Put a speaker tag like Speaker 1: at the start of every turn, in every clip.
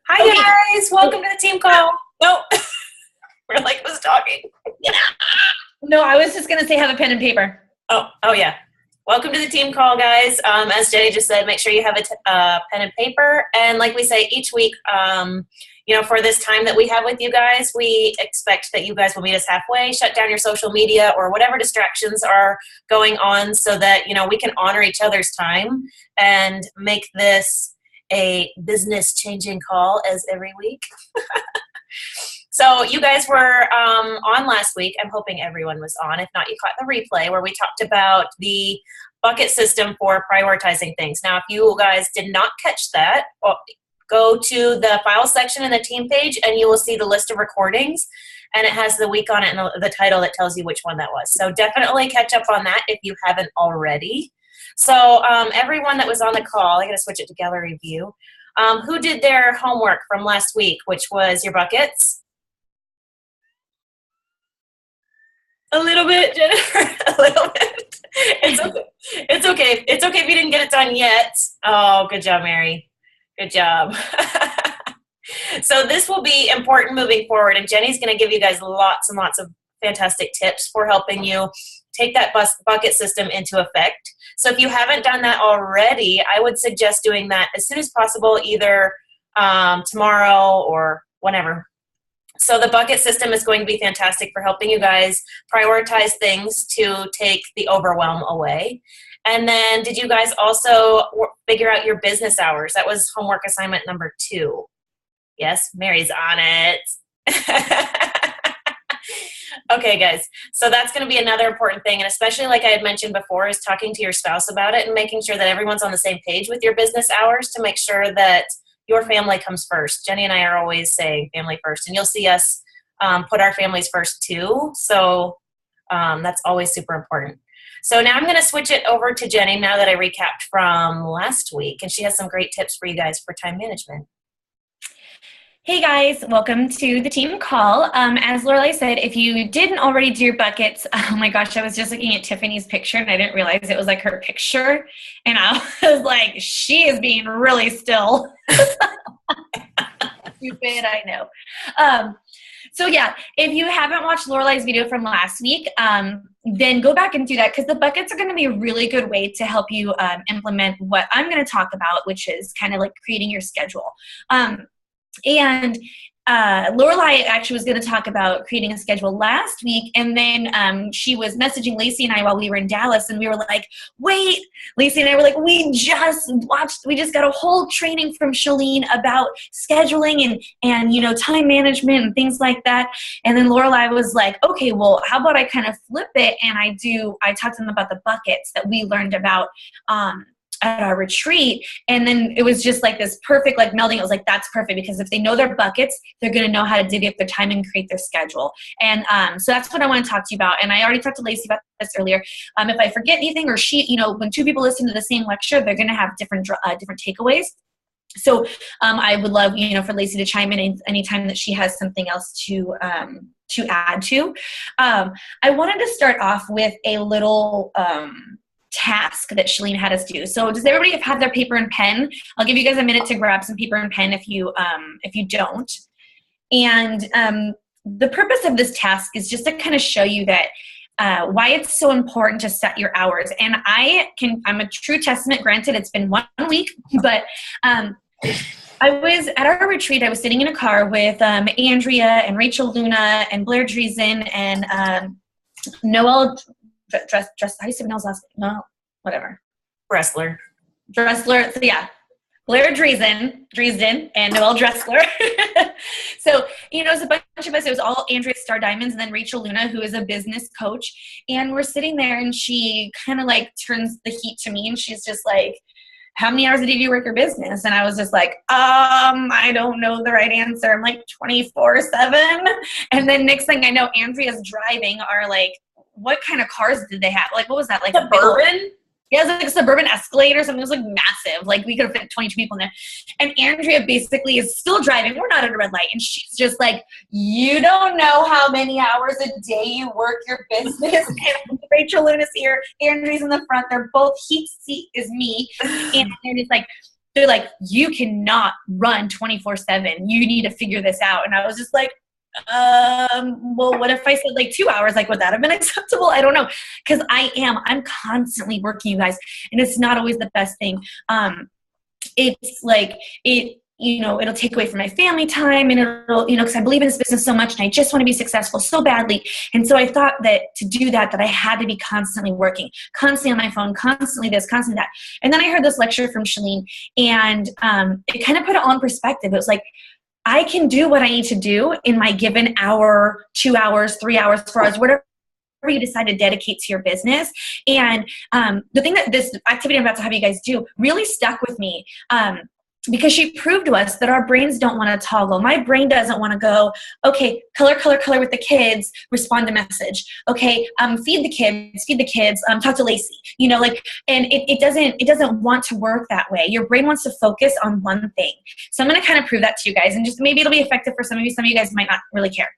Speaker 1: Hi guys, welcome to the team call. No, we're like was talking.
Speaker 2: Yeah. No, I was just gonna say have a pen and paper.
Speaker 1: Oh yeah. Welcome to the team call, guys. As Jenny just said, make sure you have a pen and paper. And like we say each week, for this time that we have with you guys, we expect that you guys will meet us halfway, shut down your social media or whatever distractions are going on so that, we can honor each other's time and make this a business-changing call as every week. So you guys were on last week. I'm hoping everyone was on. If not, you caught the replay where we talked about the bucket system for prioritizing things. Now, if you guys did not catch that, go to the file section in the team page and you will see the list of recordings, and it has the week on it and the title that tells you which one that was. So definitely catch up on that if you haven't already. So everyone that was on the call, I got to switch it to gallery view, who did their homework from last week, which was your buckets? A little bit, Jennifer. A little bit. It's okay. It's okay. It's okay if you didn't get it done yet. Oh, good job, Mary. Good job. So this will be important moving forward, and Jenny's going to give you guys lots and lots of fantastic tips for helping you take that bucket system into effect. So if you haven't done that already, I would suggest doing that as soon as possible, either tomorrow or whenever. So the bucket system is going to be fantastic for helping you guys prioritize things to take the overwhelm away. And then did you guys also figure out your business hours? That was homework assignment number 2. Yes, Mary's on it. Okay, guys. So that's going to be another important thing. And especially like I had mentioned before is talking to your spouse about it and making sure that everyone's on the same page with your business hours to make sure that your family comes first. Jenny and I are always saying family first, and you'll see us put our families first too. So that's always super important. So now I'm going to switch it over to Jenny now that I recapped from last week, and she has some great tips for you guys for time management.
Speaker 2: Hey guys, welcome to the team call. As Lorelai said, if you didn't already do your buckets, oh my gosh, I was just looking at Tiffany's picture and I didn't realize it was like her picture. And I was like, she is being really still. Stupid, I know. So yeah, if you haven't watched Lorelai's video from last week, then go back and do that because the buckets are going to be a really good way to help you implement what I'm going to talk about, which is kind of like creating your schedule. And Lorelai actually was going to talk about creating a schedule last week, and then she was messaging Lacey and I while we were in Dallas, and we were like, wait, Lacey and I were like, we just got a whole training from Shalene about scheduling and time management and things like that. And then Lorelai was like, okay, well, how about I kind of flip it and I talked to them about the buckets that we learned about at our retreat, and then it was just like this perfect like melding. It was like, that's perfect because if they know their buckets, they're going to know how to divvy up their time and create their schedule. And so that's what I want to talk to you about. And I already talked to Lacey about this earlier. If I forget anything or when 2 people listen to the same lecture, they're going to have different takeaways. So I would love for Lacey to chime in anytime that she has something else to add to. I wanted to start off with a little task that Shalene had us do. So does everybody have their paper and pen? I'll give you guys a minute to grab some paper and pen if you don't. And the purpose of this task is just to kind of show you that why it's so important to set your hours. And I'm a true testament. Granted, it's been 1 week, but I was at our retreat. I was sitting in a car with Andrea and Rachel Luna and Blair Driesen and Noel Dress. How do you say Noel's last name? No, whatever.
Speaker 1: Dressler.
Speaker 2: So yeah, Blair Driesen and Noel Dressler. So, it was a bunch of us. It was all Andrea Star Diamonds and then Rachel Luna, who is a business coach. And we're sitting there and she kind of like turns the heat to me and she's just like, how many hours a day do you work your business? And I was just like, I don't know the right answer. I'm like 24/7. And then next thing I know, Andrea's driving our like, what kind of cars did they have? Like, what was that? Like
Speaker 1: Suburban?
Speaker 2: Yeah, it was like a Suburban Escalade or something. It was like massive. Like we could have fit 22 people in there. And Andrea basically is still driving. We're not at a red light. And she's just like, you don't know how many hours a day you work your business. And Rachel Luna's here. Andrea's in the front. They're both heat seat is me. And it's like, they're like, you cannot run 24/7. You need to figure this out. And I was just like, well, what if I said like 2 hours? Like, would that have been acceptable? I don't know. Cause I'm constantly working, you guys, and it's not always the best thing. It's like, it'll take away from my family time, and it'll, cause I believe in this business so much and I just want to be successful so badly. And so I thought that to do that I had to be constantly working, constantly on my phone, constantly this, constantly that. And then I heard this lecture from Shalene, and it kind of put it all in perspective. It was like, I can do what I need to do in my given hour, 2 hours, 3 hours, 4 hours, whatever you decide to dedicate to your business. And the thing that this activity I'm about to have you guys do really stuck with me, because she proved to us that our brains don't want to toggle. My brain doesn't want to go, okay, color with the kids, respond to message. Okay, feed the kids, talk to Lacey. And it doesn't want to work that way. Your brain wants to focus on one thing. So I'm going to kind of prove that to you guys, and just maybe it'll be effective for some of you. Some of you guys might not really care.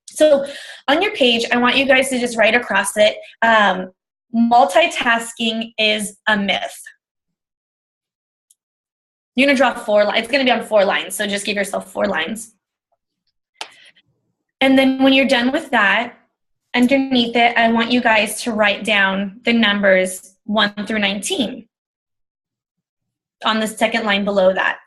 Speaker 2: So on your page, I want you guys to just write across it, multitasking is a myth. You're going to draw 4 lines. It's going to be on 4 lines, so just give yourself 4 lines. And then when you're done with that, underneath it, I want you guys to write down the numbers 1 through 19 on the second line below that.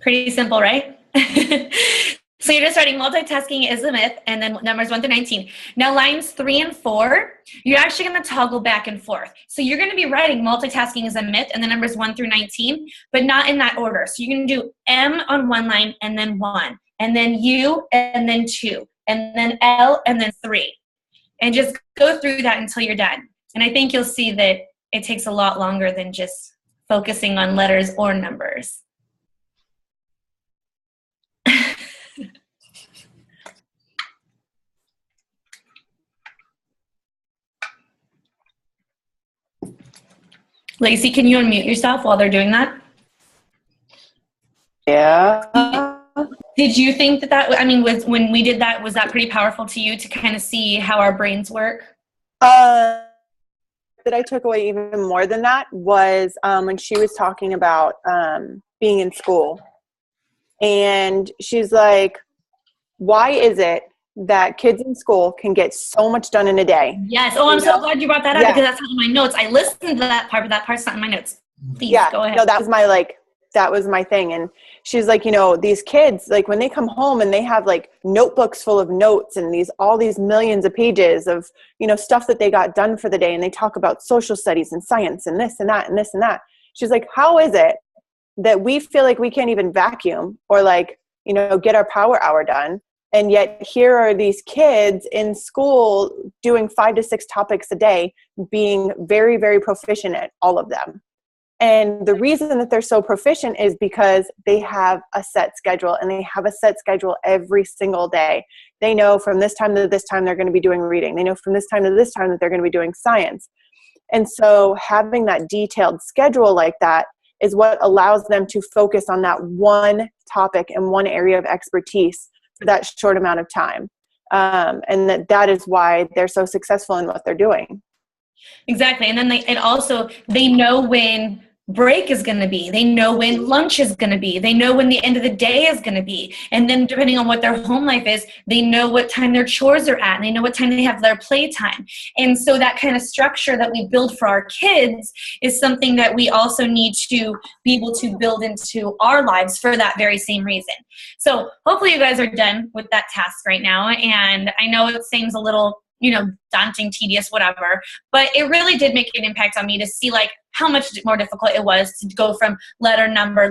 Speaker 2: Pretty simple, right? So you're just writing multitasking is a myth, and then numbers 1 through 19. Now lines 3 and 4, you're actually going to toggle back and forth. So you're going to be writing multitasking is a myth and the numbers 1 through 19, but not in that order. So you're going to do M on one line and then 1, and then U and then 2, and then L and then 3. And just go through that until you're done. And I think you'll see that it takes a lot longer than just focusing on letters or numbers. Lacey, can you unmute yourself while they're doing that?
Speaker 3: Yeah.
Speaker 2: Did you think when we did that, was that pretty powerful to you to kind of see how our brains work?
Speaker 3: That I took away even more than that was when she was talking about being in school. And she's like, why is it that kids in school can get so much done in a day?
Speaker 2: Yes. Oh, I'm so glad you brought that up, because that's not in my notes. I listened to that part, but that part's not in my notes. Please, go ahead.
Speaker 3: No, that was my thing. And she's like, these kids, like when they come home and they have like notebooks full of notes and all these millions of pages of, stuff that they got done for the day. And they talk about social studies and science and this and that and this and that. She's like, how is it that we feel like we can't even vacuum or get our power hour done? And yet here are these kids in school doing 5 to 6 topics a day, being very, very proficient at all of them. And the reason that they're so proficient is because they have a set schedule, and they have a set schedule every single day. They know from this time to this time they're going to be doing reading. They know from this time to this time that they're going to be doing science. And so having that detailed schedule like that is what allows them to focus on that one topic and one area of expertise for that short amount of time. And that is why they're so successful in what they're doing.
Speaker 2: Exactly. And then they know when break is going to be. They know when lunch is going to be. They know when the end of the day is going to be. And then depending on what their home life is, they know what time their chores are at, and they know what time they have their playtime. And so that kind of structure that we build for our kids is something that we also need to be able to build into our lives for that very same reason. So hopefully you guys are done with that task right now. And I know it seems a little daunting, tedious, whatever. But it really did make an impact on me to see how much more difficult it was to go from letter, number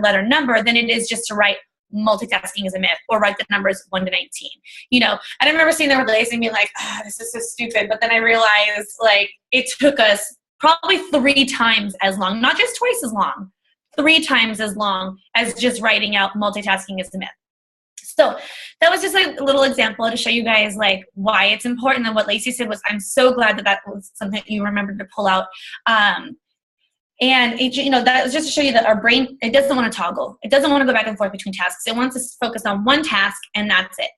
Speaker 2: than it is just to write multitasking is a myth or write the numbers 1 to 19. And I remember sitting there with Lacey and being like, this is so stupid. But then I realized it took us probably 3 times as long, not just twice as long, 3 times as long as just writing out multitasking is a myth. So that was just a little example to show you guys why it's important. And what Lacey said was, I'm so glad that was something that you remembered to pull out. And that was just to show you that our brain, it doesn't want to toggle. It doesn't want to go back and forth between tasks. It wants to focus on one task, and that's it.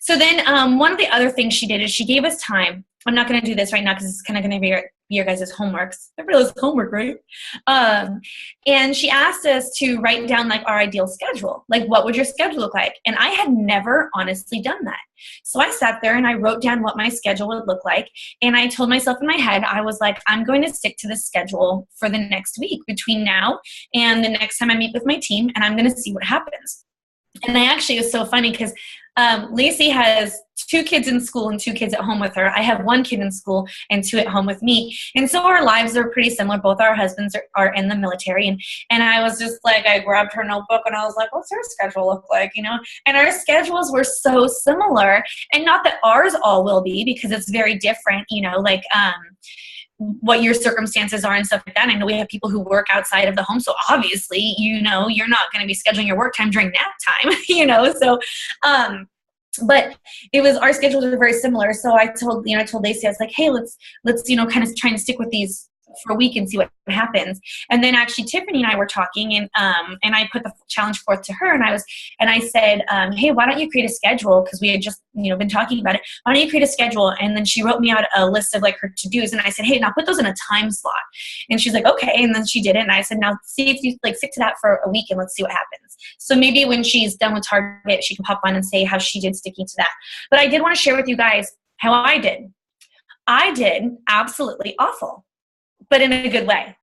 Speaker 2: So then one of the other things she did is she gave us time. I'm not going to do this right now because it's kind of going to be your guys' homeworks. Everybody loves homework, right? And she asked us to write down like our ideal schedule. Like, what would your schedule look like? And I had never honestly done that. So I sat there and I wrote down what my schedule would look like. And I told myself in my head, I was like, I'm going to stick to this schedule for the next week between now and the next time I meet with my team, and I'm going to see what happens. And it was so funny because Lacey has 2 kids in school and 2 kids at home with her. I have 1 kid in school and 2 at home with me. And so our lives are pretty similar. Both our husbands are in the military. And I was just like, I grabbed her notebook and I was like, what's her schedule look like, And our schedules were so similar. And not that ours all will be, because it's very different, what your circumstances are and stuff like that. I know we have people who work outside of the home. So obviously, you're not going to be scheduling your work time during nap time, So, but it was, our schedules are very similar. So I told Lacey, I was like, hey, let's, kind of try and stick with these for a week and see what happens. And then actually Tiffany and I were talking, and I put the challenge forth to her, and I said, hey, why don't you create a schedule? Because we had just, been talking about it. Why don't you create a schedule? And then she wrote me out a list of like her to-dos, and I said, hey, now put those in a time slot. And she's like, okay. And then she did it. And I said, now see if you like stick to that for a week and let's see what happens. So maybe when she's done with Target, she can pop on and say how she did sticking to that. But I did want to share with you guys how I did. I did absolutely awful, but in a good way.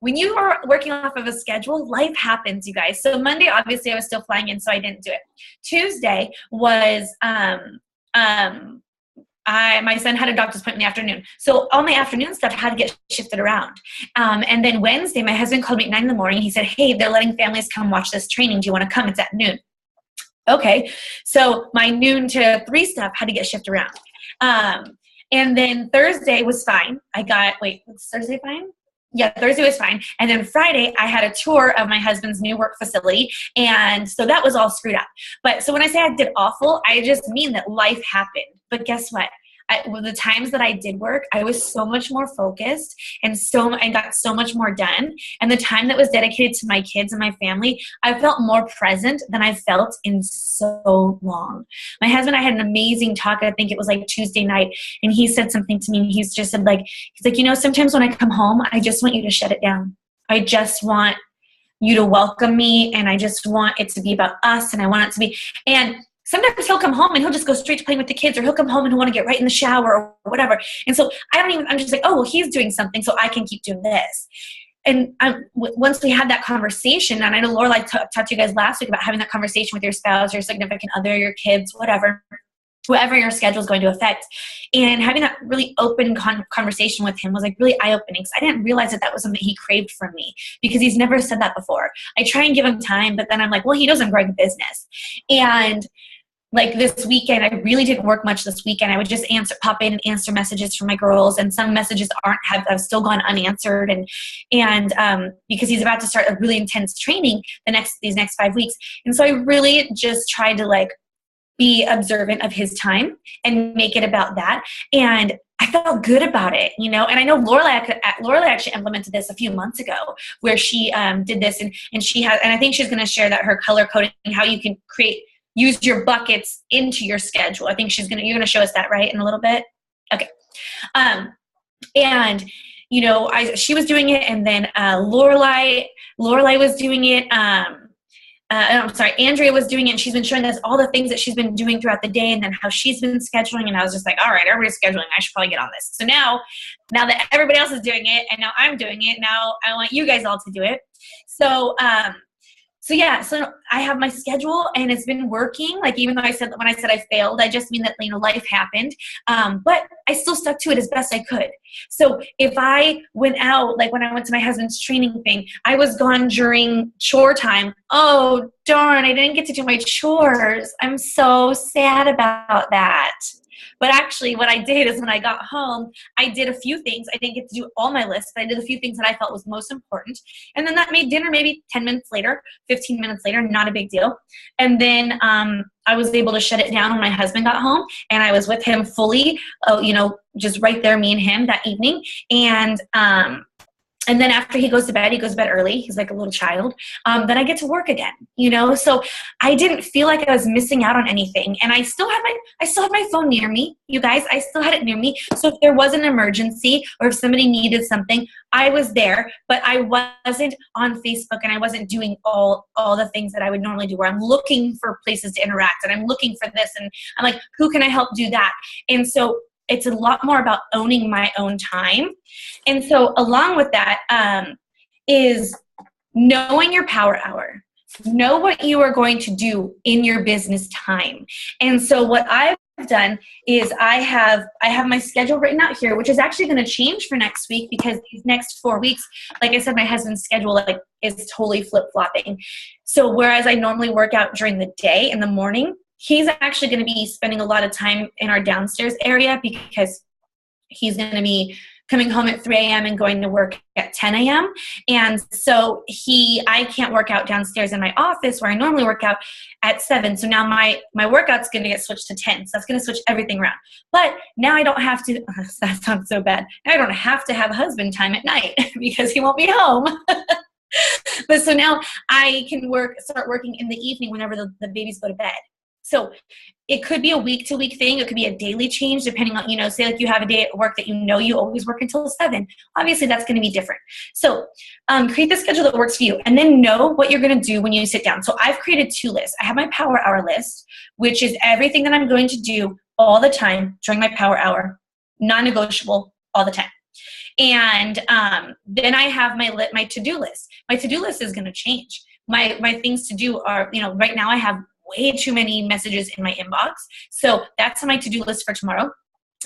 Speaker 2: When you are working off of a schedule, life happens, you guys. So Monday, obviously, I was still flying in, so I didn't do it. Tuesday was my son had a doctor's appointment in the afternoon. So all my afternoon stuff had to get shifted around. And then Wednesday, my husband called me at 9 in the morning. He said, hey, they're letting families come watch this training. Do you want to come? It's at noon. Okay. So my noon to 3 stuff had to get shifted around. And then Thursday was fine. Was Thursday fine? Yeah, Thursday was fine. And then Friday, I had a tour of my husband's new work facility. And so that was all screwed up. But so when I say I did awful, I just mean that life happened. But guess what? The times that I did work, I was so much more focused and got so much more done. And the time that was dedicated to my kids and my family, I felt more present than I felt in so long. My husband and I had an amazing talk. I think it was like Tuesday night. And he said something to me. He's just said sometimes when I come home, I just want you to shut it down. I just want you to welcome me. And I just want it to be about us. And I want it to be, and sometimes he'll come home and he'll just go straight to playing with the kids, or he'll come home and he'll want to get right in the shower or whatever. And so I'm just like, oh, well, he's doing something, so I can keep doing this. And once we had that conversation, and I know Lorelai talked to you guys last week about having that conversation with your spouse, your significant other, your kids, whatever your schedule is going to affect. And having that really open conversation with him was like really eye-opening, because I didn't realize that was something he craved from me, because he's never said that before. I try and give him time, but then I'm like, well, he doesn't grow a business. And like this weekend, I really didn't work much this weekend. I would just pop in and answer messages from my girls, and some messages have still gone unanswered. And because he's about to start a really intense training these next 5 weeks. And so I really just tried to be observant of his time and make it about that. And I felt good about it, and I know Lorelai actually implemented this a few months ago, where she did this, and I think she's going to share that her color coding, how you can use your buckets into your schedule. I think you're going to show us that, right, in a little bit? Okay. And, she was doing it, and then Lorelai was doing it. Andrea was doing it, and she's been showing us all the things that she's been doing throughout the day, and then how she's been scheduling, and I was just like, all right, everybody's scheduling. I should probably get on this. So now that everybody else is doing it, and now I'm doing it, now I want you guys all to do it. So I have my schedule, and it's been working. Even though when I said I failed, I just mean that, life happened. But I still stuck to it as best I could. So if I went out, when I went to my husband's training thing, I was gone during chore time. Oh, darn, I didn't get to do my chores. I'm so sad about that. But actually what I did is when I got home, I did a few things. I didn't get to do all my lists, but I did a few things that I felt was most important. And then that made dinner maybe 10 minutes later, 15 minutes later, not a big deal. And then I was able to shut it down when my husband got home, and I was with him fully, just right there, me and him that evening. And And then after he goes to bed early. He's like a little child. Then I get to work again, you know? So I didn't feel like I was missing out on anything. And I still had my phone near me, you guys. I still had it near me. So if there was an emergency or if somebody needed something, I was there, but I wasn't on Facebook and I wasn't doing all the things that I would normally do, where I'm looking for places to interact and I'm looking for this. And I'm like, who can I help do that? And so it's a lot more about owning my own time. And so along with that is knowing your power hour. Know what you are going to do in your business time. And so what I've done is I have my schedule written out here, which is actually going to change for next week, because these next 4 weeks, like I said, my husband's schedule is totally flip-flopping. So whereas I normally work out during the day in the morning, he's actually going to be spending a lot of time in our downstairs area, because he's going to be coming home at 3 a.m. and going to work at 10 a.m. And so I can't work out downstairs in my office where I normally work out at 7. So now my workout's going to get switched to 10. So that's going to switch everything around. But now I don't have to, that sounds so bad. Now I don't have to have husband time at night because he won't be home. But so now I can start working in the evening whenever the babies go to bed. So it could be a week-to-week thing. It could be a daily change depending on, say like you have a day at work that you always work until 7. Obviously, that's going to be different. So create the schedule that works for you, and then know what you're going to do when you sit down. So I've created 2 lists. I have my power hour list, which is everything that I'm going to do all the time during my power hour, non-negotiable all the time. And then I have my to-do list. My to-do list is going to change. My things to do are, right now I have way too many messages in my inbox. So that's on my to-do list for tomorrow,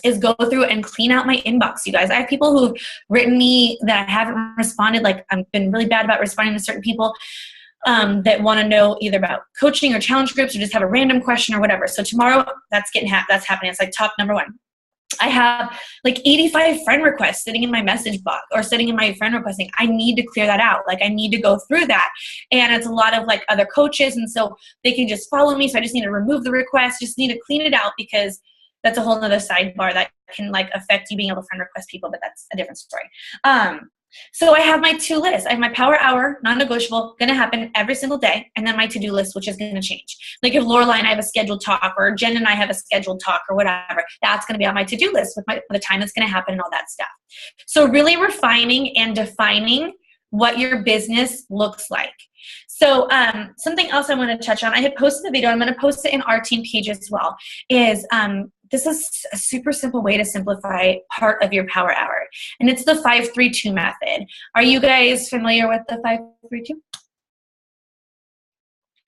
Speaker 2: is go through and clean out my inbox, you guys. I have people who've written me that I haven't responded. Like, I've been really bad about responding to certain people that want to know either about coaching or challenge groups or just have a random question or whatever. So tomorrow that's happening. It's like top number 1. I have like 85 friend requests sitting in my message box or sitting in my friend requesting. I need to clear that out. Like, I need to go through that. And it's a lot of like other coaches. And so they can just follow me. So I just need to remove the request, just need to clean it out, because that's a whole nother sidebar that can like affect you being able to friend request people, but that's a different story. So I have my 2 lists. I have my power hour, non-negotiable, going to happen every single day. And then my to-do list, which is going to change. Like if Lorelai and I have a scheduled talk, or Jen and I have a scheduled talk or whatever, that's going to be on my to-do list with the time that's going to happen and all that stuff. So really refining and defining what your business looks like. So something else I want to touch on, I had posted the video, I'm going to post it in our team page as well, is this is a super simple way to simplify part of your power hour. And it's the 5-3-2 method. Are you guys familiar with the 5-3-2?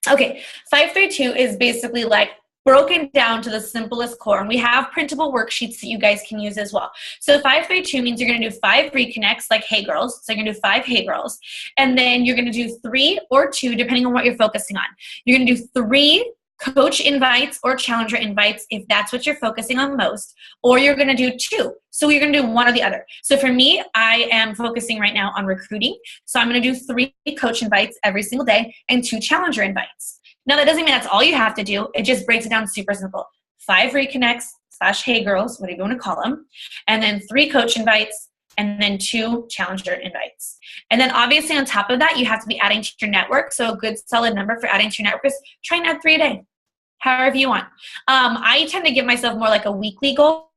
Speaker 2: Okay, 5-3-2 is basically like broken down to the simplest core. And we have printable worksheets that you guys can use as well. So 5-3-2 means you're going to do 5 reconnects, like Hey Girls. So you're going to do 5 Hey Girls. And then you're going to do 3 or 2, depending on what you're focusing on. You're going to do 3 coach invites or challenger invites if that's what you're focusing on most, or you're going to do 2. So you're going to do one or the other. So for me, I am focusing right now on recruiting. So I'm going to do 3 coach invites every single day and 2 challenger invites. Now that doesn't mean that's all you have to do. It just breaks it down super simple. 5 reconnects / Hey Girls, whatever you want to call them, and then 3 coach invites, and then 2 challenger invites. And then obviously on top of that, you have to be adding to your network. So a good solid number for adding to your network is try and add 3 a day, however you want. I tend to give myself more like a weekly goal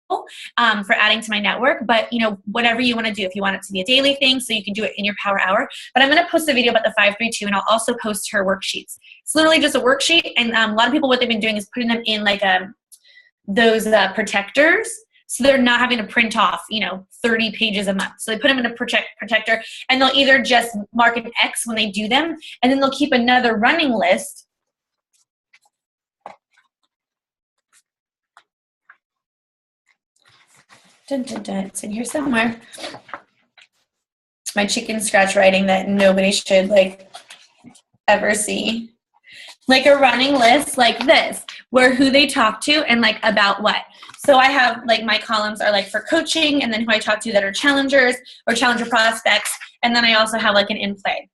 Speaker 2: for adding to my network, but whatever you want to do, if you want it to be a daily thing, so you can do it in your power hour. But I'm going to post a video about the 5-3-2, and I'll also post her worksheets. It's literally just a worksheet, and a lot of people, what they've been doing is putting them in like those protectors. So they're not having to print off, 30 pages a month. So they put them in a protector, and they'll either just mark an X when they do them, and then they'll keep another running list. Dun, dun, dun. It's in here somewhere. My chicken scratch writing that nobody should ever see. Like a running list like this, where who they talk to and about what. So I have my columns are for coaching, and then who I talk to that are challengers or challenger prospects. And then I also have an in play.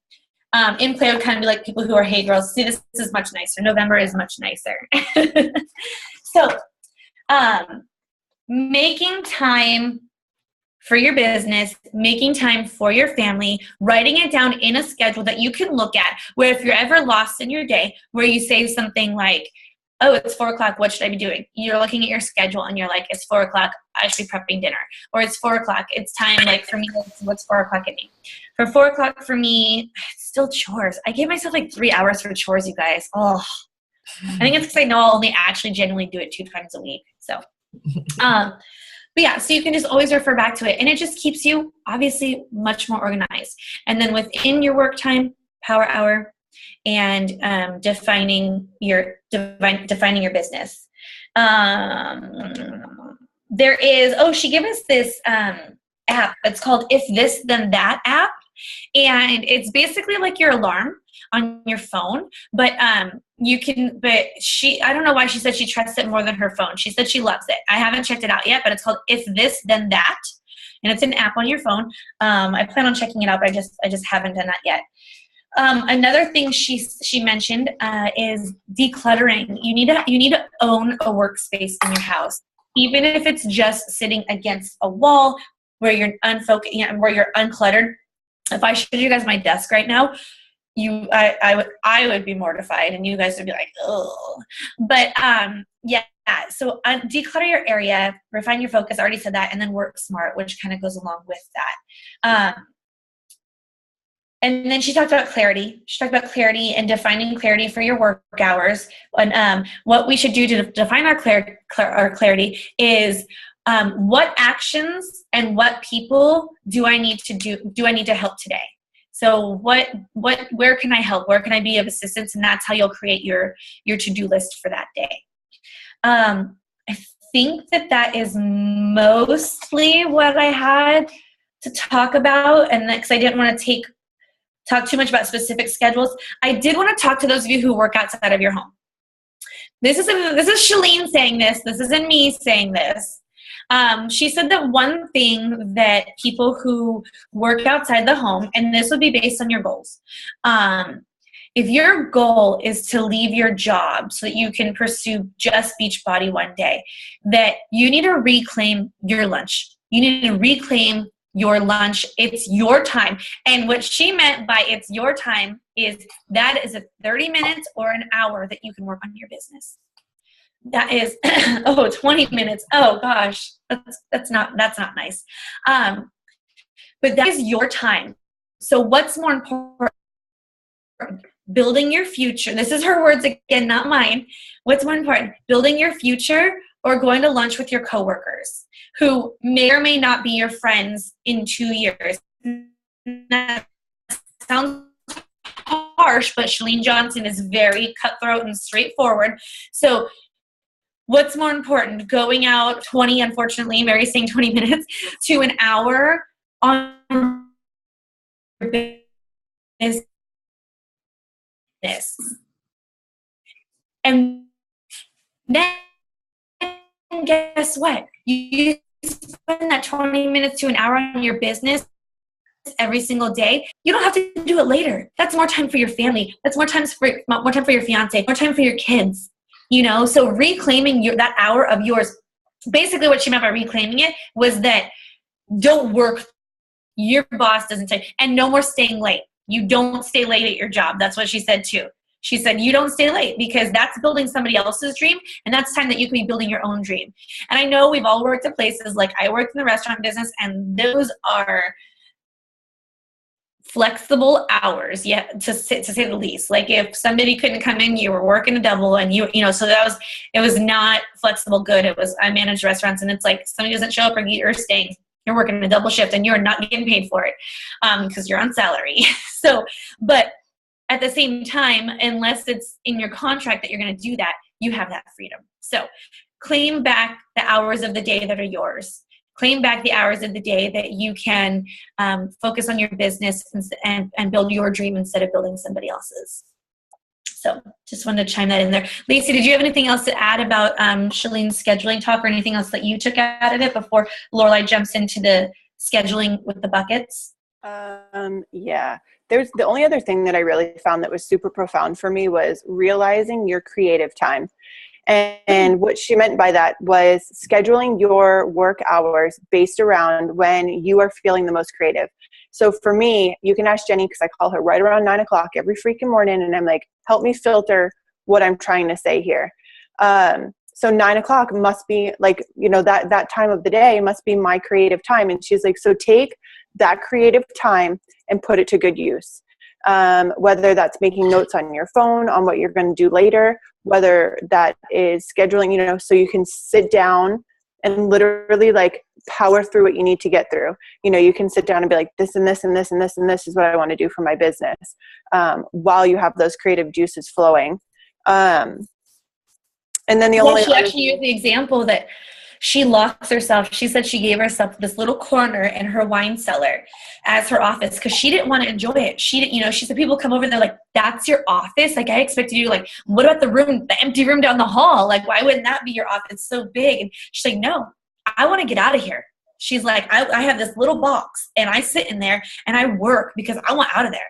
Speaker 2: In play would kind of be people who are Hey Girls. See, this is much nicer. November is much nicer. So, making time for your business, making time for your family, writing it down in a schedule that you can look at, where if you're ever lost in your day, where you say something like, oh, it's 4 o'clock, what should I be doing? You're looking at your schedule and you're like, it's 4 o'clock, I should be prepping dinner. Or it's 4 o'clock, it's time, like for me, what's 4 o'clock at me? For 4 o'clock for me, it's still chores. I gave myself like 3 hours for chores, you guys. Oh, I think it's because I know I'll only actually genuinely do it 2 times a week. So, but yeah, so you can just always refer back to it. And it just keeps you obviously much more organized. And then within your work time, power hour, and defining your business. There is, she gave us this app. It's called If This Then That app. And it's basically like your alarm on your phone, but I don't know why she said she trusts it more than her phone. She said she loves it. I haven't checked it out yet, but it's called If This Then That, and it's an app on your phone. I plan on checking it out, but I just haven't done that yet. Another thing she mentioned is decluttering. You need to own a workspace in your house, even if it's just sitting against a wall where you're unfocused, where you're uncluttered. If I showed you guys my desk right now, I would be mortified, and you guys would be like, oh. But yeah. So declutter your area, refine your focus. I already said that, and then work smart, which kind of goes along with that. And then she talked about clarity. She talked about clarity and defining clarity for your work hours. And what we should do to define our clarity is what actions and what people do I need to help today? So where can I help? Where can I be of assistance? And that's how you'll create your to-do list for that day. I think that is mostly what I had to talk about. And because I didn't want to talk too much about specific schedules, I did want to talk to those of you who work outside of your home. This is Shalene saying this. This isn't me saying this. She said that one thing that people who work outside the home, and this would be based on your goals, if your goal is to leave your job so that you can pursue just Beachbody one day, that you need to reclaim your lunch. You need to reclaim your lunch. It's your time. And what she meant by it's your time is that is a 30 minutes or an hour that you can work on your business. That is 20 minutes. Oh gosh, that's not nice. But that is your time. So what's more important? Building your future. This is her words again, not mine. What's more important? Building your future or going to lunch with your coworkers who may or may not be your friends in 2 years. That sounds harsh, but Shalene Johnson is very cutthroat and straightforward. So what's more important? Going out 20, unfortunately, Mary's saying 20 minutes, to an hour on your business. And then guess what? You spend that 20 minutes to an hour on your business every single day. You don't have to do it later. That's more time for your family. That's more time for your fiance, more time for your kids. So reclaiming that hour of yours. Basically what she meant by reclaiming it was that don't work. Your boss doesn't say, and no more staying late. You don't stay late at your job. That's what she said too. She said, you don't stay late because that's building somebody else's dream, and that's time that you could be building your own dream. And I know we've all worked at places, like I worked in the restaurant business, and those are flexible hours, to say the least. Like if somebody couldn't come in, you were working a double, and so it was not flexible good. I managed restaurants, and it's like somebody doesn't show up or you're staying. You're working a double shift and you're not getting paid for it because you're on salary. So, but at the same time, unless it's in your contract that you're going to do that, you have that freedom. So claim back the hours of the day that are yours. Claim back the hours of the day that you can focus on your business and build your dream instead of building somebody else's. So just wanted to chime that in there. Lacey, did you have anything else to add about Shalene's scheduling talk or anything else that you took out of it before Lorelai jumps into the scheduling with the buckets?
Speaker 3: Yeah. There's the only other thing that I really found that was super profound for me was realizing your creative time. And what she meant by that was scheduling your work hours based around when you are feeling the most creative. So for me, you can ask Jenny, because I call her right around 9 o'clock every freaking morning, and I'm like, help me filter what I'm trying to say here. So 9 o'clock must be like, that time of the day must be my creative time. And she's like, so take that creative time and put it to good use. Whether that's making notes on your phone on what you're going to do later, whether that is scheduling, so you can sit down and literally like power through what you need to get through. You can sit down and be like, this and this and this and this and this is what I want to do for my business, while you have those creative juices flowing. And then
Speaker 2: she actually used the example that she locks herself. She said she gave herself this little corner in her wine cellar as her office because she didn't want to enjoy it. She said people come over and they're like, that's your office? Like, I expected you, like, what about the empty room down the hall? Like, why wouldn't that be your office? It's so big. And she's like, no, I want to get out of here. She's like, I have this little box and I sit in there and I work because I want out of there.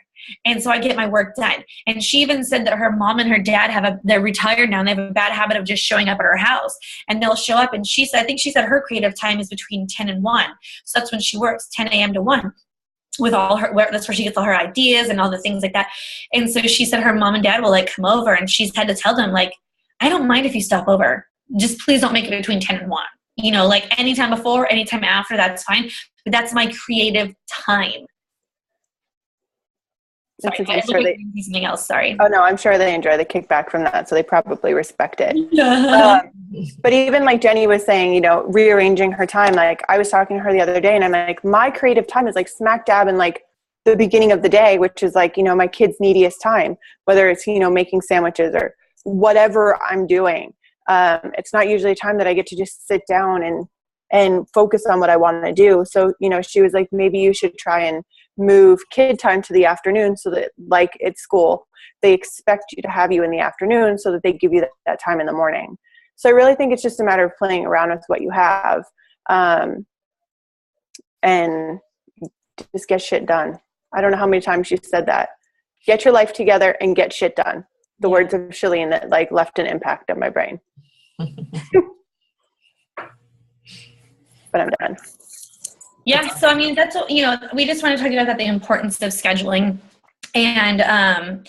Speaker 2: And so I get my work done. And she even said that her mom and her dad they're retired now and they have a bad habit of just showing up at her house, and they'll show up. And I think she said her creative time is between 10 and 1. So that's when she works, 10 a.m. to 1 with that's where she gets all her ideas and all the things like that. And so she said her mom and dad will like come over, and she's had to tell them like, I don't mind if you stop over, just please don't make it between 10 and 1, like anytime before, anytime after, that's fine. But that's my creative time. Sorry, something else. Sorry.
Speaker 3: Oh no, I'm sure they enjoy the kickback from that, so they probably respect it. But even like Jenny was saying, rearranging her time. Like I was talking to her the other day, and I'm like, my creative time is like smack dab in like the beginning of the day, which is like my kids' neediest time. Whether it's making sandwiches or whatever I'm doing, it's not usually a time that I get to just sit down and focus on what I want to do. So she was like, maybe you should try and move kid time to the afternoon so that like at school they expect you to have you in the afternoon so that they give you that time in the morning. So I really think it's just a matter of playing around with what you have, and just get shit done. I don't know how many times she said that. Get your life together and get shit done. The words of Shalene that like left an impact on my brain. But I'm done.
Speaker 2: Yeah, so I mean, that's what, we just want to talk about the importance of scheduling, and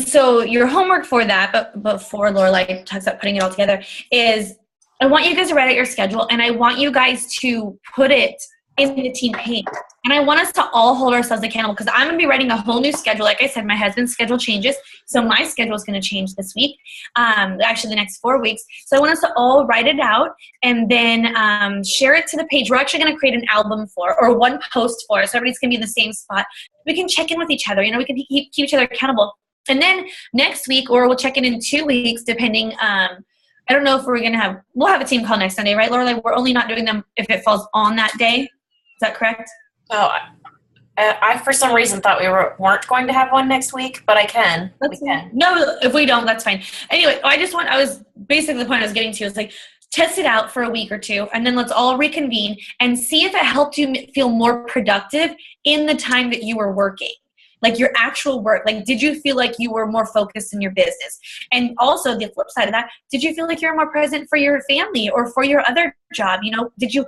Speaker 2: so your homework for that, but before Lorelai talks about putting it all together, is I want you guys to write out your schedule, and I want you guys to put it in the team page. And I want us to all hold ourselves accountable, because I'm going to be writing a whole new schedule. Like I said, my husband's schedule changes, so my schedule is going to change this week, actually the next 4 weeks. So I want us to all write it out and then share it to the page. We're actually going to create an album or one post for it, so everybody's going to be in the same spot. We can check in with each other. We can keep each other accountable. And then next week, or we'll check in 2 weeks, depending. I don't know if we'll have a team call next Sunday, right, Lorelai? We're only not doing them if it falls on that day. Is that correct?
Speaker 1: Oh, I for some reason thought we weren't going to have one next week, but we can.
Speaker 2: No, if we don't, that's fine. Anyway, basically the point I was getting to is like, test it out for a week or two, and then let's all reconvene and see if it helped you feel more productive in the time that you were working. Like your actual work, like did you feel like you were more focused in your business? And also the flip side of that, did you feel like you were more present for your family or for your other job? Did you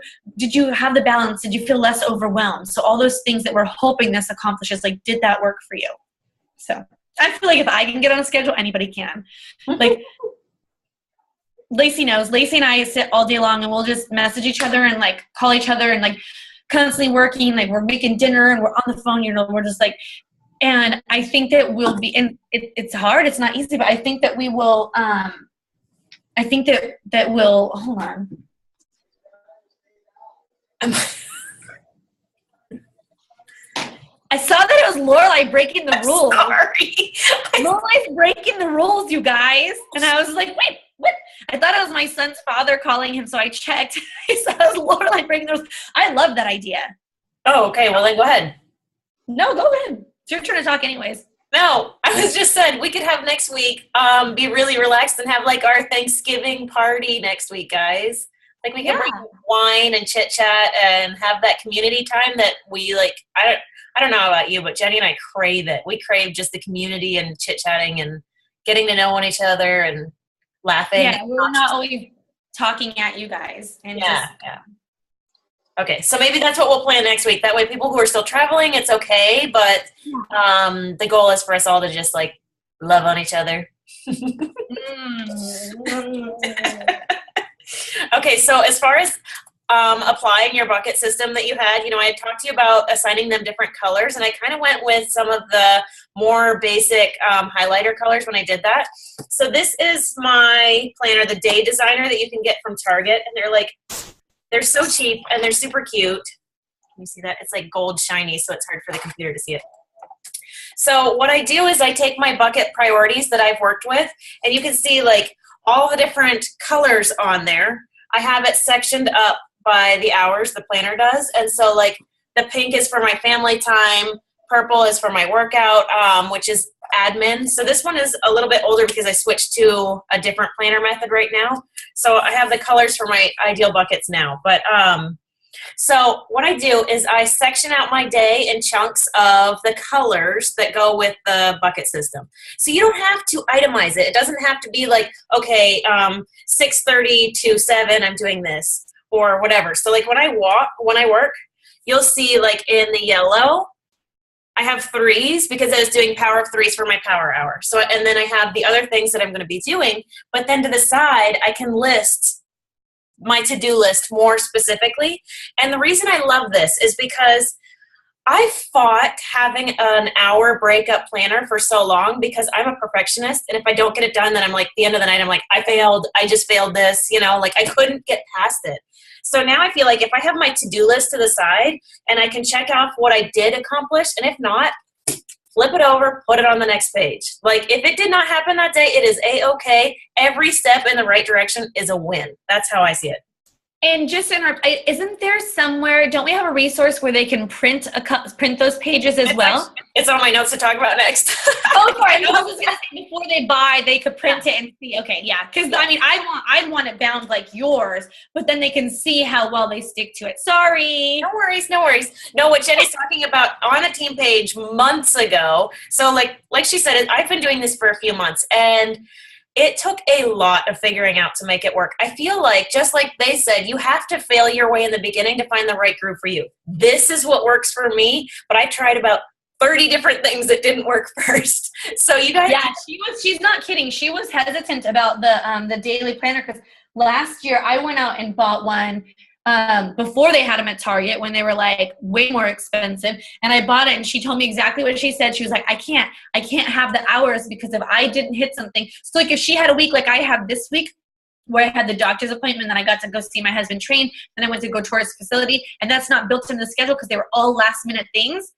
Speaker 2: have the balance? Did you feel less overwhelmed? So all those things that we're hoping this accomplishes, like did that work for you? So I feel like if I can get on a schedule, anybody can. Like Lacey knows. Lacey and I sit all day long and we'll just message each other and like call each other and like constantly working, like we're making dinner and we're on the phone, we're just like. And I think that we'll be, and it's hard, it's not easy, but I think that we will, hold on. I saw that it was Lorelai breaking the rules.
Speaker 1: Sorry.
Speaker 2: Lorelai's breaking the rules, you guys. And I was like, wait, what? I thought it was my son's father calling him, so I checked. I saw it was Lorelai breaking the rules. I love that idea.
Speaker 1: Oh, okay. Well, then go ahead.
Speaker 2: No, go ahead. It's your turn to talk anyways.
Speaker 1: No, I was just said we could have next week be really relaxed and have like our Thanksgiving party next week, guys. Like we can bring wine and chit chat and have that community time that we like. I don't know about you, but Jenny and I crave it. We crave just the community and chit chatting and getting to know each other and laughing.
Speaker 2: Yeah, we're not always talking at you guys. And
Speaker 1: yeah. Okay, so maybe that's what we'll plan next week. That way people who are still traveling, it's okay, but the goal is for us all to just like love on each other. Okay, so as far as applying your bucket system that you had, I had talked to you about assigning them different colors, and I kind of went with some of the more basic highlighter colors when I did that. So this is my planner, the Day Designer, that you can get from Target, and they're so cheap and they're super cute. Can you see that? It's like gold shiny, so it's hard for the computer to see it. So what I do is I take my bucket priorities that I've worked with, and you can see like all the different colors on there. I have it sectioned up by the hours, the planner does. And so like the pink is for my family time, purple is for my workout, which is admin. So this one is a little bit older because I switched to a different planner method right now. So I have the colors for my ideal buckets now. But so what I do is I section out my day in chunks of the colors that go with the bucket system. So you don't have to itemize it. It doesn't have to be like, okay, 6:30 to 7, I'm doing this or whatever. So like when I work, you'll see like in the yellow, I have 3s because I was doing power of 3s for my power hour. So, and then I have the other things that I'm going to be doing, but then to the side, I can list my to-do list more specifically. And the reason I love this is because I fought having an hour breakup planner for so long because I'm a perfectionist. And if I don't get it done, then I'm like, the end of the night, I'm like, I failed. I just failed this, like I couldn't get past it. So now I feel like if I have my to-do list to the side and I can check off what I did accomplish, and if not, flip it over, put it on the next page. Like if it did not happen that day, it is A-okay. Every step in the right direction is a win. That's how I see it.
Speaker 2: And just isn't there somewhere, don't we have a resource where they can print those pages as well?
Speaker 1: It's on my notes to talk about next.
Speaker 2: Oh, sorry. I was just going to say before they buy, they could print it and see. Okay, yeah. Because, I want it bound like yours, but then they can see how well they stick to it. Sorry.
Speaker 1: No worries. No, what Jenny's talking about on a team page months ago. So like she said, I've been doing this for a few months, and it took a lot of figuring out to make it work. I feel like, just like they said, you have to fail your way in the beginning to find the right group for you. This is what works for me, but I tried about 30 different things that didn't work first. So you guys...
Speaker 2: Yeah, she's not kidding. She was hesitant about the daily planner because last year I went out and bought one before they had them at Target when they were like way more expensive. And I bought it and she told me exactly what she said. She was like, I can't have the hours because if I didn't hit something. So like if she had a week like I have this week where I had the doctor's appointment, then I got to go see my husband train, then I went to go tour his facility, and that's not built into the schedule because they were all last minute things.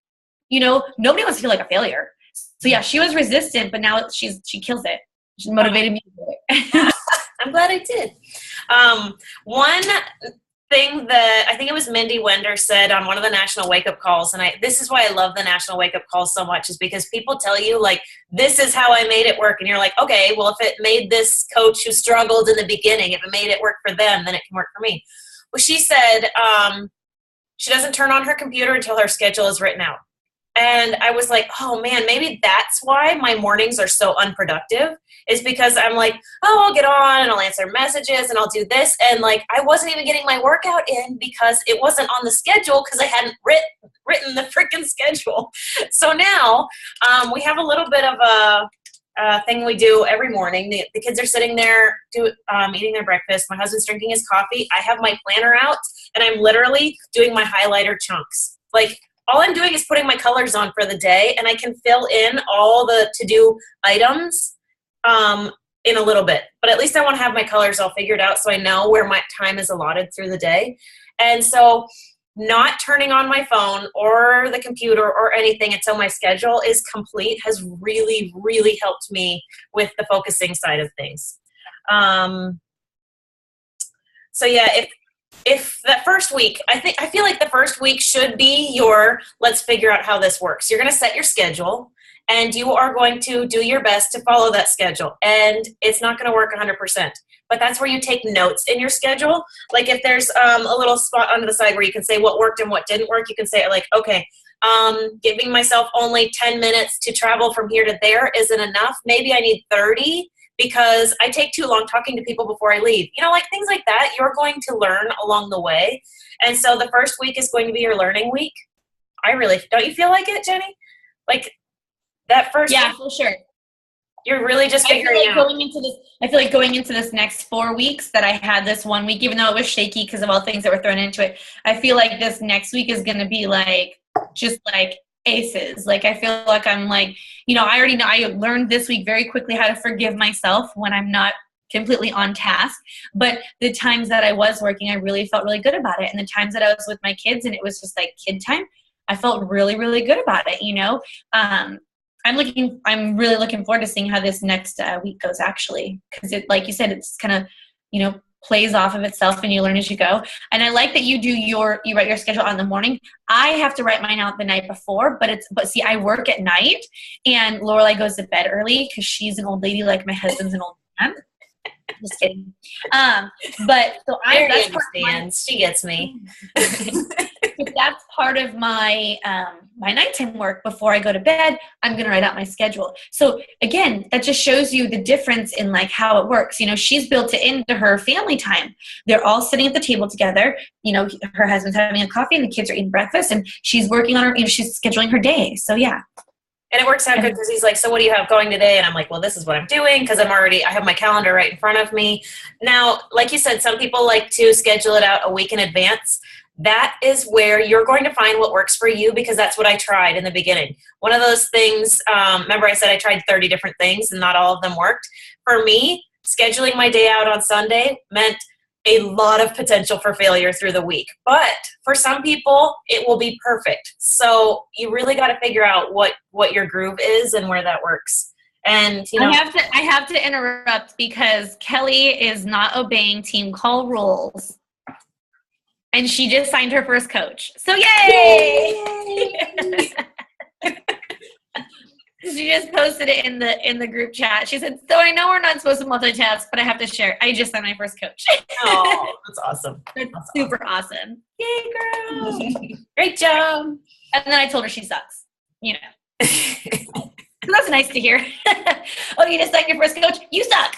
Speaker 2: Nobody wants to feel like a failure. So yeah, she was resistant, but now she kills it. She motivated me to do it.
Speaker 1: I'm glad I did. One thing that I think it was Mindy Wender said on one of the national wake-up calls, and this is why I love the national wake-up calls so much, is because people tell you, like, this is how I made it work. And you're like, okay, well, if it made this coach who struggled in the beginning, if it made it work for them, then it can work for me. Well, she said she doesn't turn on her computer until her schedule is written out. And I was like, oh man, maybe that's why my mornings are so unproductive, is because I'm like, oh, I'll get on and I'll answer messages and I'll do this. And like, I wasn't even getting my workout in because it wasn't on the schedule because I hadn't written the freaking schedule. So now we have a little bit of a thing we do every morning. The kids are sitting there eating their breakfast. My husband's drinking his coffee. I have my planner out and I'm literally doing my highlighter chunks. Like, all I'm doing is putting my colors on for the day, and I can fill in all the to-do items in a little bit. But at least I want to have my colors all figured out so I know where my time is allotted through the day. And so not turning on my phone or the computer or anything until my schedule is complete has really, really helped me with the focusing side of things. So yeah, if that first week, I feel like the first week should be your, let's figure out how this works. You're going to set your schedule and you are going to do your best to follow that schedule. And it's not going to work 100%, but that's where you take notes in your schedule. Like if there's a little spot on the side where you can say what worked and what didn't work, you can say like, okay, giving myself only 10 minutes to travel from here to there isn't enough. Maybe I need 30 because I take too long talking to people before I leave. You know, like things like that, you're going to learn along the way. And so the first week is going to be your learning week. Don't you feel like it, Jenny? Like that first
Speaker 2: Yeah,
Speaker 1: week,
Speaker 2: for sure.
Speaker 1: you're really just figuring out.
Speaker 2: I feel like going into this next 4 weeks that I had this 1 week, even though it was shaky because of all things that were thrown into it, I feel like this next week is going to be like, just like aces. Like, I feel like I'm like, you know, I already know, I learned this week very quickly how to forgive myself when I'm not completely on task. But the times that I was working, I really felt really good about it. And the times that I was with my kids and it was just like kid time, I felt really, really good about it, you know? I'm really looking forward to seeing how this next week goes, actually, because it, like you said, it's kind of, you know, plays off of itself and you learn as you go. And I like that you write your schedule on the morning. I have to write mine out the night before, but see, I work at night and Lorelai goes to bed early because she's an old lady, like my husband's an old man. Just kidding. But so
Speaker 1: Mary understands. She gets me.
Speaker 2: That's part of my my nighttime work before I go to bed. I'm going to write out my schedule. So again, that just shows you the difference in like how it works. You know, she's built it into her family time. They're all sitting at the table together. You know, her husband's having a coffee and the kids are eating breakfast and she's working on her, you know, she's scheduling her day. So yeah.
Speaker 1: And it works out good because he's like, so what do you have going today? And I'm like, well, this is what I'm doing because I have my calendar right in front of me. Now, like you said, some people like to schedule it out a week in advance. That is where you're going to find what works for you because that's what I tried in the beginning. One of those things, remember I said I tried 30 different things and not all of them worked. For me, scheduling my day out on Sunday meant a lot of potential for failure through the week. But for some people, it will be perfect. So you really got to figure out what your groove is and where that works. And you know,
Speaker 2: I have to interrupt because Kelly is not obeying team call rules. And she just signed her first coach. So yay! She just posted it in the group chat. She said, so I know we're not supposed to multitask, but I have to share. I just signed my first coach.
Speaker 1: Oh, that's awesome.
Speaker 2: That's super awesome. Yay, girl.
Speaker 1: Great job.
Speaker 2: And then I told her she sucks. You know. So that's nice to hear. Oh, you just signed your first coach? You suck.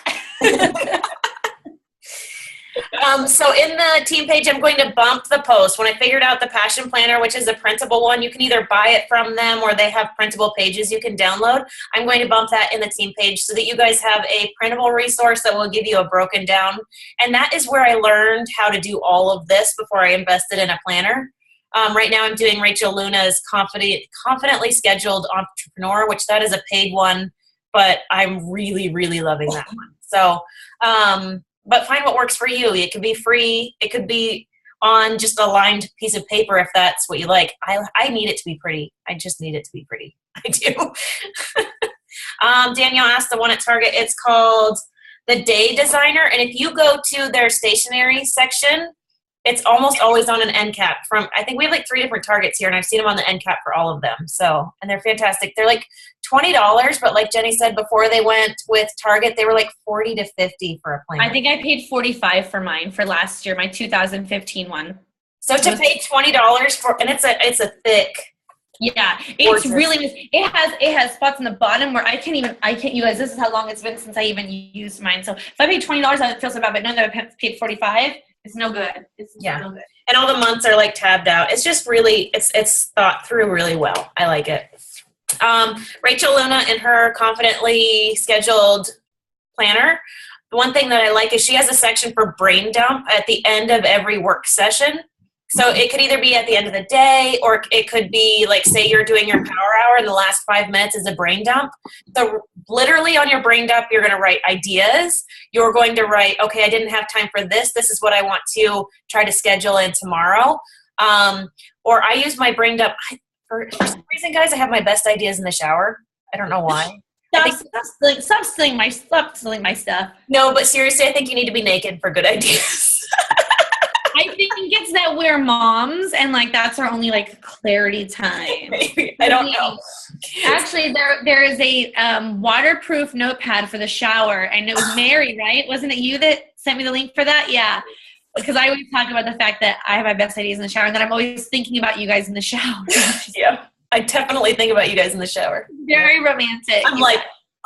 Speaker 1: So in the team page, I'm going to bump the post. When I figured out the Passion Planner, which is a printable one, you can either buy it from them or they have printable pages you can download. I'm going to bump that in the team page so that you guys have a printable resource that will give you a broken down. And that is where I learned how to do all of this before I invested in a planner. Right now I'm doing Rachel Luna's Confidently Scheduled Entrepreneur, which that is a paid one, but I'm really, really loving that one. So, but find what works for you. It could be free. It could be on just a lined piece of paper if that's what you like. I need it to be pretty. I just need it to be pretty. I do. Danielle asked the one at Target. It's called the Day Designer. And if you go to their stationery section, it's almost always on an end cap. I think we have like 3 different Targets here, and I've seen them on the end cap for all of them. So, and they're fantastic. They're like $20, but like Jenny said, before they went with Target, they were like $40 to $50 for a planner.
Speaker 2: I think I paid $45 for mine for last year, my 2015 one.
Speaker 1: So to pay $20 for, and it's a thick.
Speaker 2: Yeah, it's really, it has spots in the bottom where I can't, you guys, this is how long it's been since I even used mine. So if I paid $20, I would feel so bad, but knowing that I paid $45, it's no good. It's no good.
Speaker 1: And all the months are like tabbed out. It's just really, it's thought through really well. I like it. Rachel Luna in her Confidently Scheduled Planner, the one thing that I like is she has a section for brain dump at the end of every work session. So it could either be at the end of the day, or it could be like, say you're doing your power hour and the last 5 minutes is a brain dump. So literally on your brain dump, you're going to write ideas. You're going to write, okay, I didn't have time for this. This is what I want to try to schedule in tomorrow. Or I use my brain dump. For some reason, guys, I have my best ideas in the shower. I don't know why.
Speaker 2: Stop stealing my stuff.
Speaker 1: No, but seriously, I think you need to be naked for good ideas.
Speaker 2: I think it's that we're moms and like that's our only like clarity time.
Speaker 1: Maybe. I don't know.
Speaker 2: Actually, there is a waterproof notepad for the shower, and it was Mary, right? Wasn't it you that sent me the link for that? Yeah. Because I always talk about the fact that I have my best ideas in the shower and that I'm always thinking about you guys in the shower.
Speaker 1: Yeah. I definitely think about you guys in the shower.
Speaker 2: Very romantic.
Speaker 1: I'm like,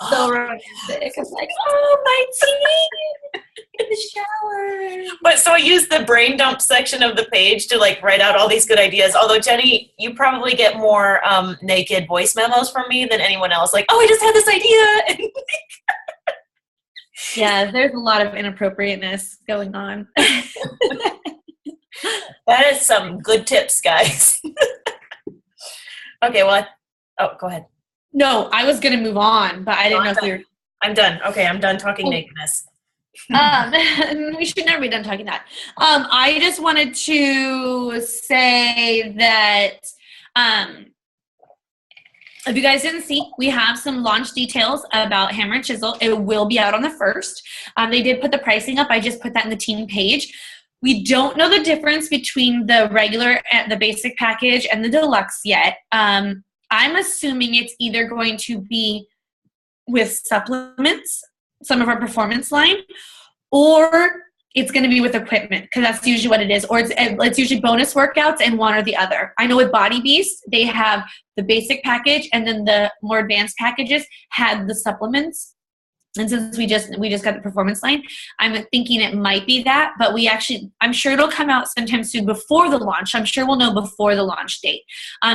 Speaker 2: So romantic. I'm like, oh, my tea in the shower.
Speaker 1: But so I used the brain dump section of the page to like write out all these good ideas. Although Jenny, you probably get more naked voice memos from me than anyone else. Like, oh, I just had this idea.
Speaker 2: Yeah, there's a lot of inappropriateness going on.
Speaker 1: That is some good tips, guys. Okay, well, go ahead.
Speaker 2: No, I was going to move on, but I didn't know if we were.
Speaker 1: I'm done. Okay, I'm done talking nakedness.
Speaker 2: We should never be done talking that. I just wanted to say that if you guys didn't see, we have some launch details about Hammer and Chisel. It will be out on the 1st. They did put the pricing up. I just put that in the team page. We don't know the difference between the regular and the basic package and the deluxe yet. I'm assuming it's either going to be with supplements, some of our performance line, or it's going to be with equipment, because that's usually what it is. Or it's usually bonus workouts and one or the other. I know with Body Beast, they have the basic package, and then the more advanced packages had the supplements. And since we just got the performance line, I'm thinking it might be that, but I'm sure it'll come out sometime soon before the launch. I'm sure we'll know before the launch date,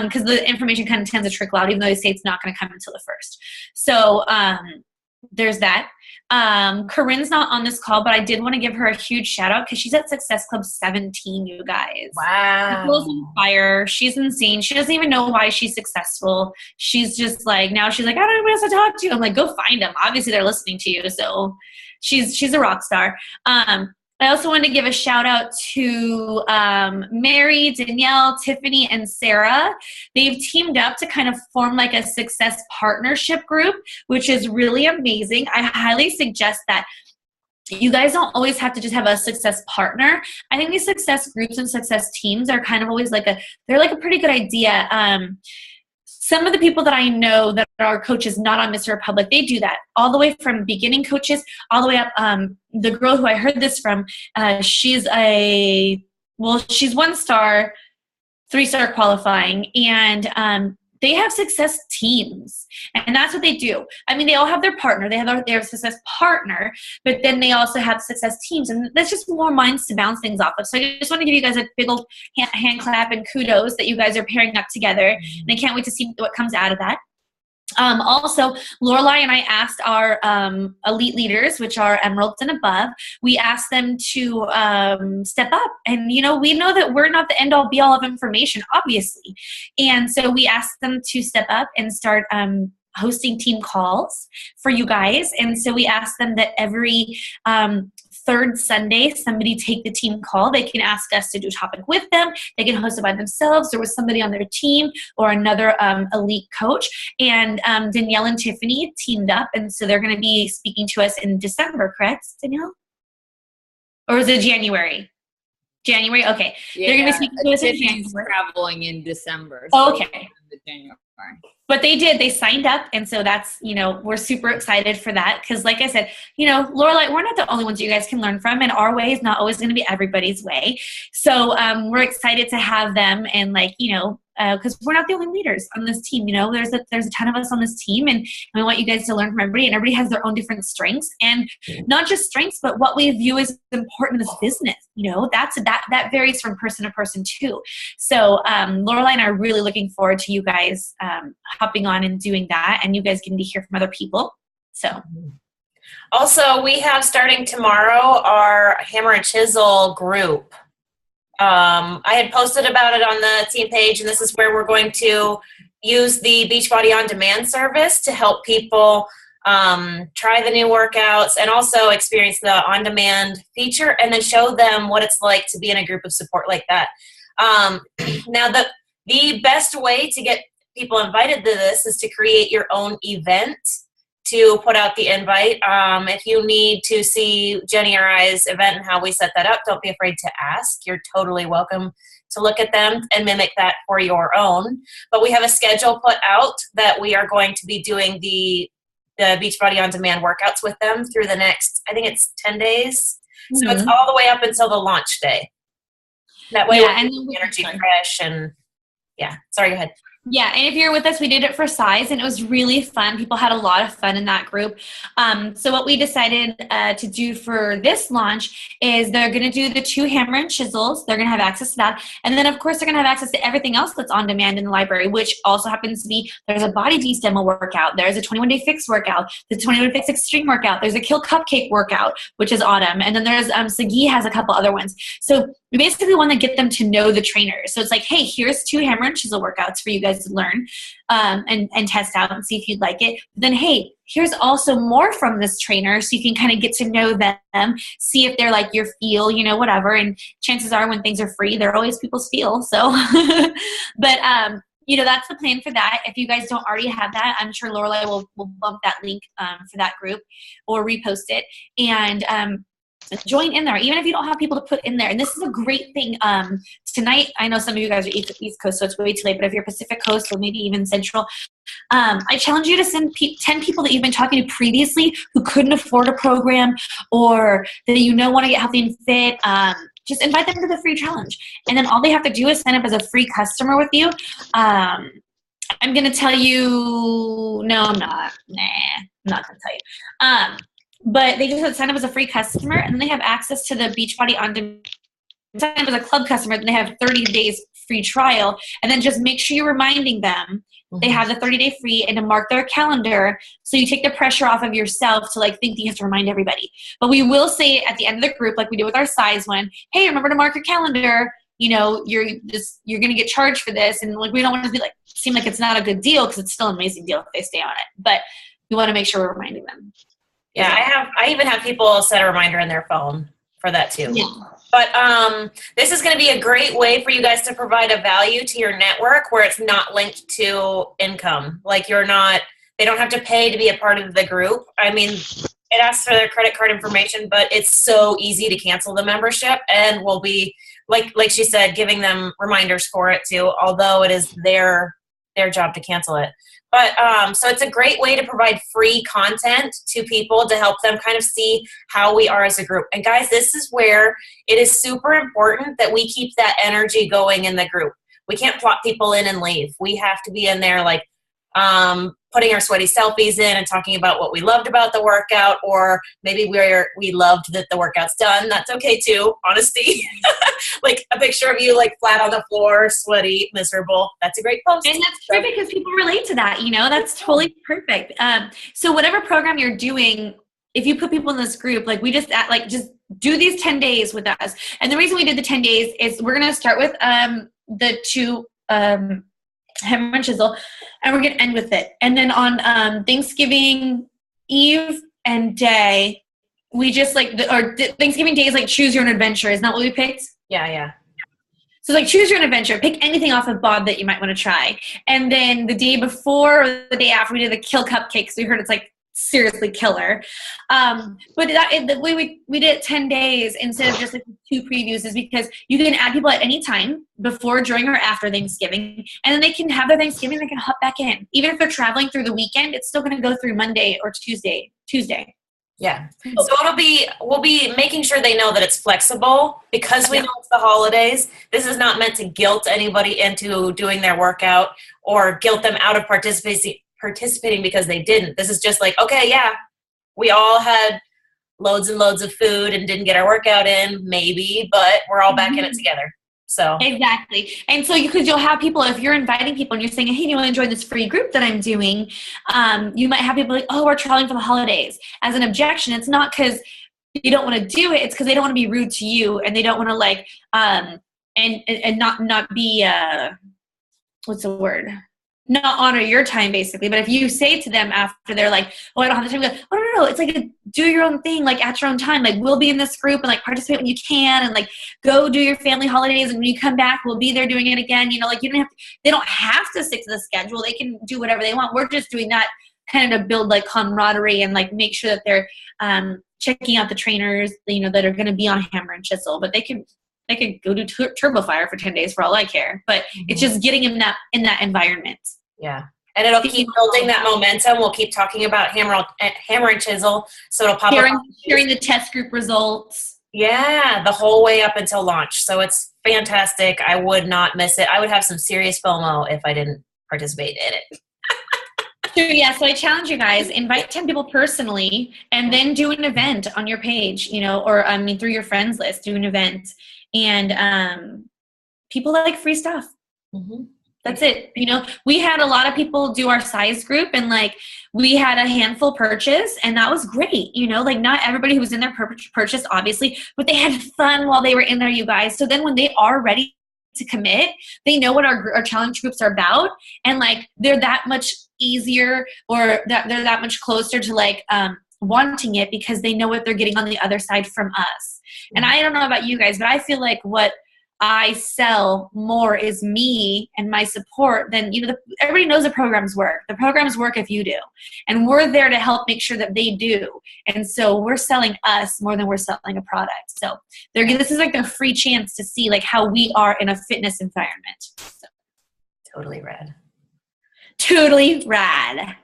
Speaker 2: because the information kind of tends to trickle out, even though they say it's not going to come until the 1st. So there's that. Corinne's not on this call, but I did want to give her a huge shout out because she's at Success Club 17, you guys.
Speaker 1: Wow.
Speaker 2: Girl's on fire. She's insane. She doesn't even know why she's successful. She's just like, now she's like, I don't know who else to talk to. I'm like, go find them. Obviously they're listening to you. So she's a rock star. I also wanted to give a shout out to Mary, Danielle, Tiffany, and Sarah. They've teamed up to kind of form like a success partnership group, which is really amazing. I highly suggest that. You guys don't always have to just have a success partner. I think these success groups and success teams are kind of always they're like a pretty good idea. Some of the people that I know that are coaches not on Mr. Republic, they do that all the way from beginning coaches all the way up. The girl who I heard this from, she's 1-star, 3-star qualifying, and they have success teams, and that's what they do. I mean, they all have their partner. They have their success partner, but then they also have success teams, and that's just more minds to bounce things off of. So I just want to give you guys a big old hand clap and kudos that you guys are pairing up together, and I can't wait to see what comes out of that. Also, Lorelai and I asked our elite leaders, which are emeralds and above, we asked them to step up. And, we know that we're not the end-all be-all of information, obviously. And so we asked them to step up and start hosting team calls for you guys. And so we asked them that every third Sunday, somebody take the team call. They can ask us to do a topic with them. They can host it by themselves or with somebody on their team or another elite coach. And Danielle and Tiffany teamed up, and so they're going to be speaking to us in December, correct, Danielle? Or is it January? January? Okay.
Speaker 4: Yeah,
Speaker 2: they're going to be speaking to us in
Speaker 4: Tiffany's
Speaker 2: January.
Speaker 4: Traveling in December. So
Speaker 2: Okay.
Speaker 4: January.
Speaker 2: But they signed up, and so that's, we're super excited for that, because like I said, Lorelai, we're not the only ones you guys can learn from, and our way is not always going to be everybody's way. So we're excited to have them, and because we're not the only leaders on this team. There's a ton of us on this team, and we want you guys to learn from everybody, and everybody has their own different strengths, and not just strengths, but what we view as important in this business. That varies from person to person too. So Lorelai and I are really looking forward to you guys hopping on and doing that, and you guys getting to hear from other people. So.
Speaker 1: Also, we have starting tomorrow our Hammer and Chisel group. I had posted about it on the team page, and this is where we're going to use the Beachbody On Demand service to help people try the new workouts and also experience the on-demand feature, and then show them what it's like to be in a group of support like that. Now, the best way to get people invited to this is to create your own event to put out the invite. If you need to see Jenny or I's event and how we set that up, don't be afraid to ask. You're totally welcome to look at them and mimic that for your own. But we have a schedule put out that we are going to be doing the Beachbody On Demand workouts with them through the next, I think it's 10 days. Mm-hmm. So it's all the way up until the launch day. That way we'll keep the energy fresh and sorry, go ahead.
Speaker 2: Yeah, and if you're with us, we did it for size, and it was really fun. People had a lot of fun in that group. So what we decided to do for this launch is they're going to do the 2 hammer and chisels. They're going to have access to that. And then, of course, they're going to have access to everything else that's on demand in the library, which also happens to be there's a body demo workout. There's a 21-day fix workout. The 21-day fix extreme workout. There's a kill cupcake workout, which is autumn. And then there's Sagi has a couple other ones. So we basically want to get them to know the trainers. So it's like, hey, here's 2 hammer and chisel workouts for you guys to learn and test out and see if you'd like it. But then, hey, here's also more from this trainer, so you can kind of get to know them, see if they're like your feel, whatever. And chances are when things are free, they're always people's feel. So, but that's the plan for that. If you guys don't already have that, I'm sure Lorelai will bump that link for that group or repost it. And join in there, even if you don't have people to put in there. And this is a great thing. Tonight, I know some of you guys are East Coast, so it's way too late, but if you're Pacific Coast or maybe even Central, I challenge you to send 10 people that you've been talking to previously who couldn't afford a program or that want to get healthy and fit. Just invite them to the free challenge. And then all they have to do is sign up as a free customer with you. I'm going to tell you, no, I'm not. Nah, I'm not going to tell you. But they just have to sign up as a free customer, and then they have access to the Beachbody on demand. Sign up as a club customer, and they have 30 days free trial. And then just make sure you're reminding them they have the 30-day free and to mark their calendar, so you take the pressure off of yourself to think that you have to remind everybody. But we will say at the end of the group, like we did with our size one, hey, remember to mark your calendar. You're going to get charged for this, and we don't want to be seem like it's not a good deal, because it's still an amazing deal if they stay on it. But we want to make sure we're reminding them.
Speaker 1: Yeah, I even have people set a reminder in their phone for that too. Yeah. But this is going to be a great way for you guys to provide a value to your network where it's not linked to income. They don't have to pay to be a part of the group. I mean, it asks for their credit card information, but it's so easy to cancel the membership, and we'll be, like she said, giving them reminders for it too, although it is their job to cancel it. But so it's a great way to provide free content to people to help them kind of see how we are as a group. And guys, this is where it is super important that we keep that energy going in the group. We can't plot people in and leave. We have to be in there putting our sweaty selfies in and talking about what we loved about the workout, or maybe we loved that the workout's done. That's okay too, honesty. A picture of you flat on the floor, sweaty, miserable. That's a great post.
Speaker 2: And that's great because people relate to that, that's totally perfect. So whatever program you're doing, if you put people in this group, we just just do these 10 days with us. And the reason we did the 10 days is we're going to start with the 2 hammer and chisel, and we're going to end with it. And then on Thanksgiving Eve and day, we just Thanksgiving Day is choose your own adventure. Isn't that what we picked?
Speaker 1: Yeah.
Speaker 2: So choose your own adventure. Pick anything off of Bob that you might want to try. And then the day before or the day after, we did the kill cupcakes. We heard it's seriously killer. But the way we did it 10 days instead of just 2 previews is because you can add people at any time before, during, or after Thanksgiving, and then they can have their Thanksgiving, they can hop back in. Even if they're traveling through the weekend, it's still going to go through Monday or Tuesday.
Speaker 1: Yeah. So we'll be making sure they know that it's flexible, because we know it's the holidays. This is not meant to guilt anybody into doing their workout or guilt them out of participating because they didn't. This is just okay, yeah, we all had loads and loads of food and didn't get our workout in, maybe, but we're all back in it together. So
Speaker 2: exactly. And so you'll have people, if you're inviting people and you're saying, hey, do you want to join this free group that I'm doing? You might have people oh, we're traveling for the holidays. As an objection, it's not because you don't want to do it, it's because they don't want to be rude to you, and they don't want to and not be what's the word? Not honor your time, basically. But if you say to them after they're oh, I don't have the time, go, oh, no, it's do your own thing, at your own time. We'll be in this group and participate when you can, and go do your family holidays, and when you come back, we'll be there doing it again. You don't have to, they don't have to stick to the schedule. They can do whatever they want. We're just doing that kind of to build camaraderie and make sure that they're checking out the trainers, that are going to be on hammer and chisel. But they could go do Turbo Fire for 10 days for all I care. But it's just getting them in that environment.
Speaker 1: Yeah. And it'll keep building that momentum. We'll keep talking about hammer and chisel. So it'll pop up.
Speaker 2: Sharing the test group results.
Speaker 1: Yeah, the whole way up until launch. So it's fantastic. I would not miss it. I would have some serious FOMO if I didn't participate in it.
Speaker 2: So, yeah, so I challenge you guys, invite 10 people personally and then do an event on your page, you know, or I mean, through your friends list, do an event. And people like free stuff.
Speaker 1: Mm-hmm.
Speaker 2: That's it. You know, we had a lot of people do our size group and like we had a handful purchase and that was great. You know, like not everybody who was in there purchased obviously, but they had fun while they were in there, you guys. So then when they are ready to commit, they know what our challenge groups are about, and like they're that much easier, or that they're that much closer to like wanting it because they know what they're getting on the other side from us. And I don't know about you guys, but I feel like what I sell more is me and my support than, you know, everybody knows the programs work. The programs work if you do. And we're there to help make sure that they do. And so we're selling us more than we're selling a product. So this is like a free chance to see like how we are in a fitness environment. So.
Speaker 1: Totally rad.
Speaker 2: Totally rad.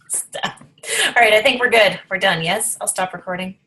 Speaker 1: Stop. All right, I think we're good. We're done, yes? I'll stop recording.